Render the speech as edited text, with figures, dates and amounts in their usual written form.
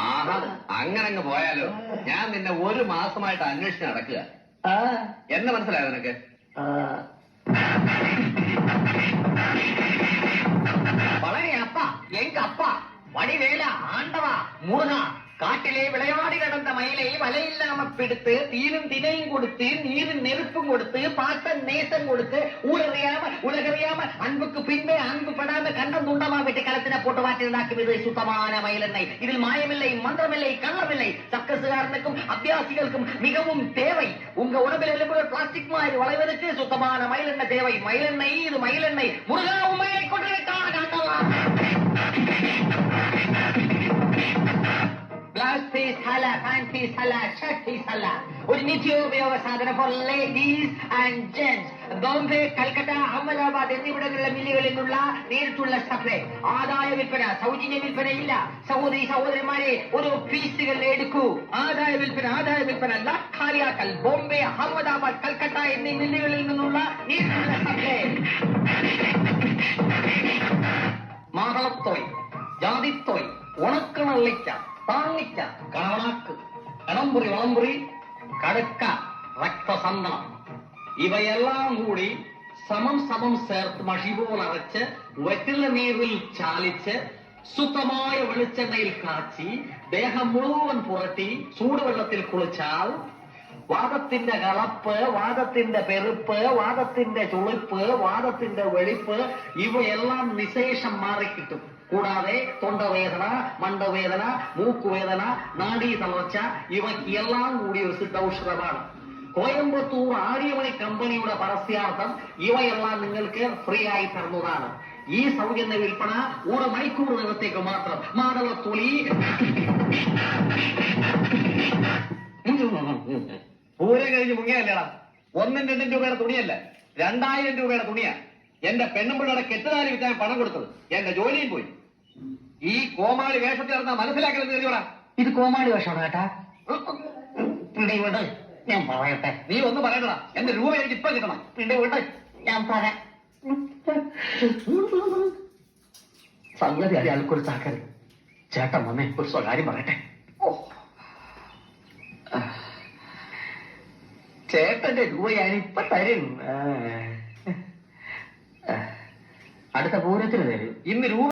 ആഹാ, അങ്ങനെ പോയാലോ? ഞാൻ നിന്നെ ഒരു മാസമായിട്ട് അന്വേഷിച്ച് നടക്കുക. എന്ന് മനസ്സിലായോ നിനക്ക്? വളരെ അപ്പ എങ്ക അപ്പ വടിവേല ஆண்டவா முருகா காட்டிலே விளையாடி கிடந்த மயிலை வலையில்லாம பிடித்து தீரும் தினையும் கொடுத்து நீரும் நெருப்பும் கொடுத்து பார்த்த நேசம் கொடுத்து ஊரறியாம உலகறியாம அன்புக்கு பின்பே அன்பு படாம கண்டம் துண்டமா வெட்டி களத்தின போட்டு வாட்டினாக்குவது சுத்தமான மயிலெண்ணெய். இதில் மாயமில்லை, மந்திரமில்லை, கள்ளமில்லை. சக்கசுகாரனுக்கும் அபியாசிகளுக்கும் மிகவும் தேவை. உங்க உடம்பில் எழுப்புகிற பிளாஸ்டிக் மாதிரி வளைவதற்கு சுத்தமான மயிலெண்ணெய் தேவை. மயிலெண்ணெய், இது மயிலெண்ணெய். முருகா உண்மையை கொண்டிருக்கான். Blouse piece hala, pant piece hala, shirt piece hala. ഒരു നിത്യോപയോഗ സാധനം for ladies and gents. Bombay, Calcutta, Ahmedabad എന്നിവിടങ്ങളിലെ മില്ലുകളിൽ നിന്നുള്ള നേരിട്ടുള്ള സപ്ലൈ. ആദായ വിൽപ്പന, സൗജന്യ വിൽപ്പന ഇല്ല. സഹോദരി സഹോദരന്മാരെ, ഓരോ പീസുകൾ എടുക്കൂ. ആദായ വിൽപ്പന ലക്ഷാരിയാക്കൽ. ബോംബെ, അഹമ്മദാബാദ്, കൽക്കട്ട എന്നീ മില്ലുകളിൽ നിന്നുള്ള നേരിട്ടുള്ള സപ്ലൈ. മാതളത്തോയ്, ജാതിത്തോയ്, ഉണക്കണള്ളിക്ക, താങ്ങിക്ക, കാണാക്ക്, കടമ്പുറി, വളമ്പുറി, കടുക്ക, രക്തസന്തനം ഇവയെല്ലാം കൂടി സമം ചേർത്ത് മഷി പോലരച്ച് വെറ്റില നീരിൽ ചാലിച്ച് ശുദ്ധമായ വെളിച്ചെണ്ണയിൽ കാച്ചി ദേഹം മുഴുവൻ പുരട്ടി ചൂടുവെള്ളത്തിൽ കുളിച്ചാൽ വാദത്തിന്റെ കളപ്പ്, വാദത്തിന്റെ പെരുപ്പ്, വാദത്തിന്റെ ചുളിപ്പ്, വാദത്തിന്റെ വെളിപ്പ് ഇവയെല്ലാം നിശേഷം മാറിക്കിട്ടും. കൂടാതെ തൊണ്ടവേദന, മണ്ടവേദന, മൂക്കുവേദന, നാഡീ തളർച്ച ഇവയ്ക്കെല്ലാം കൂടി ഒരു സിദ്ധൌഷധമാണ്. കോയമ്പത്തൂർ ആര്യമണി കമ്പനിയുടെ പരസ്യാർത്ഥം ഇവയെല്ലാം നിങ്ങൾക്ക് ഫ്രീ ആയി തരുന്നതാണ്. ഈ സൗജന്യ വിൽപ്പന ഒരു മണിക്കൂർ നേരത്തേക്ക് മാത്രം. മാടളത്തുളി പൂരം കഴിഞ്ഞ് മുങ്ങിയല്ലേടാ. 1-2 രൂപയുടെ തുണിയല്ല, 2000 രൂപയുടെ തുണിയാ. എന്റെ പെണ്ണുമ്പിള്ളയുടെ കെട്ടുതാലി വിറ്റാൻ പണം കൊടുത്തത്. എന്റെ ജോലിയും പോയി. ഈ കോമാളി വേഷത്തിൽ നടന്ന മനസ്സിലാക്കലെന്ന് കരുതിയോടാ. ഇത് കോമാളി വേഷമാണ് കേട്ടാ. പിടിവിട്, ഞാൻ പറയട്ടെ. നീ ഒന്ന് പറയണടാ. എന്റെ രൂപ എനിക്ക് ഇപ്പൊ കിട്ടണം. പിടിവിട്, ഞാൻ പറയാം. സംഗതി അയാൾക്കൊരു ചാക്കരി. ചേട്ടൻ വന്നേ ഒരു സ്വകാര്യം പറയട്ടെ. ചേട്ടന്റെ രൂപ ഞാനിപ്പൊ തരും. അടുത്ത പൂരത്തിന് തരും. ഇന്ന് രൂപ